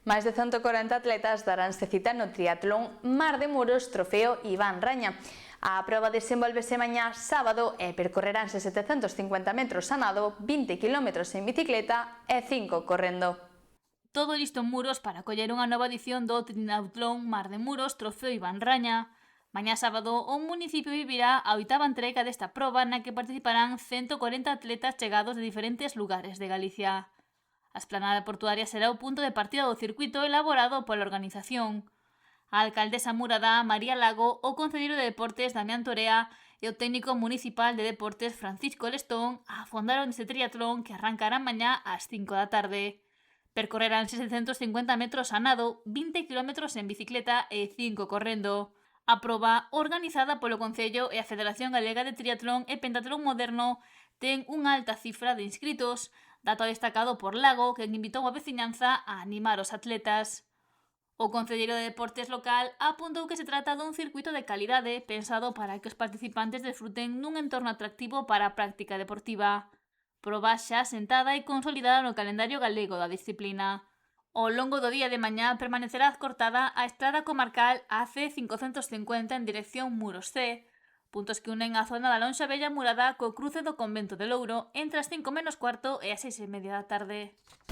Máis de 140 atletas daránse cita no triatlón Mar de Muros Trofeo Iván Raña. A proba desenvolvese mañá sábado e percorreránse 750 metros a nado, 20 km en bicicleta e 5 correndo. Todo listo en Muros para coller unha nova edición do triatlón Mar de Muros Trofeo Iván Raña. Mañá sábado, o municipio vivirá a 8ª entrega desta proba na que participarán 140 atletas chegados de diferentes lugares de Galicia. A esplanada portuaria será o punto de partida do circuito elaborado pola organización. A alcaldesa muradá María Lago, o concelleiro de Deportes Damián Torea e o técnico municipal de Deportes Francisco Lestón afondaron este triatlón que arrancará mañá ás 5 da tarde. Percorrerán 750 metros a nado, 20 km en bicicleta e 5 correndo. A proba, organizada polo Concello e a Federación Galega de Triatlón e Pentatlón Moderno, ten unha alta cifra de inscritos, dato destacado por Lago, que invitou a veciñanza a animar os atletas. O concelleiro de Deportes local apuntou que se trata dun circuito de calidade pensado para que os participantes desfruten nun entorno atractivo para a práctica deportiva. Proba xa sentada e consolidada no calendario galego da disciplina. Ao longo do día de mañá permanecerá cortada a estrada comarcal AC550 en dirección Muros C, puntos que unen a zona da Lonxa Vella Murada co cruce do Convento de Louro entre as 5 menos cuarto e as 6:30 da tarde.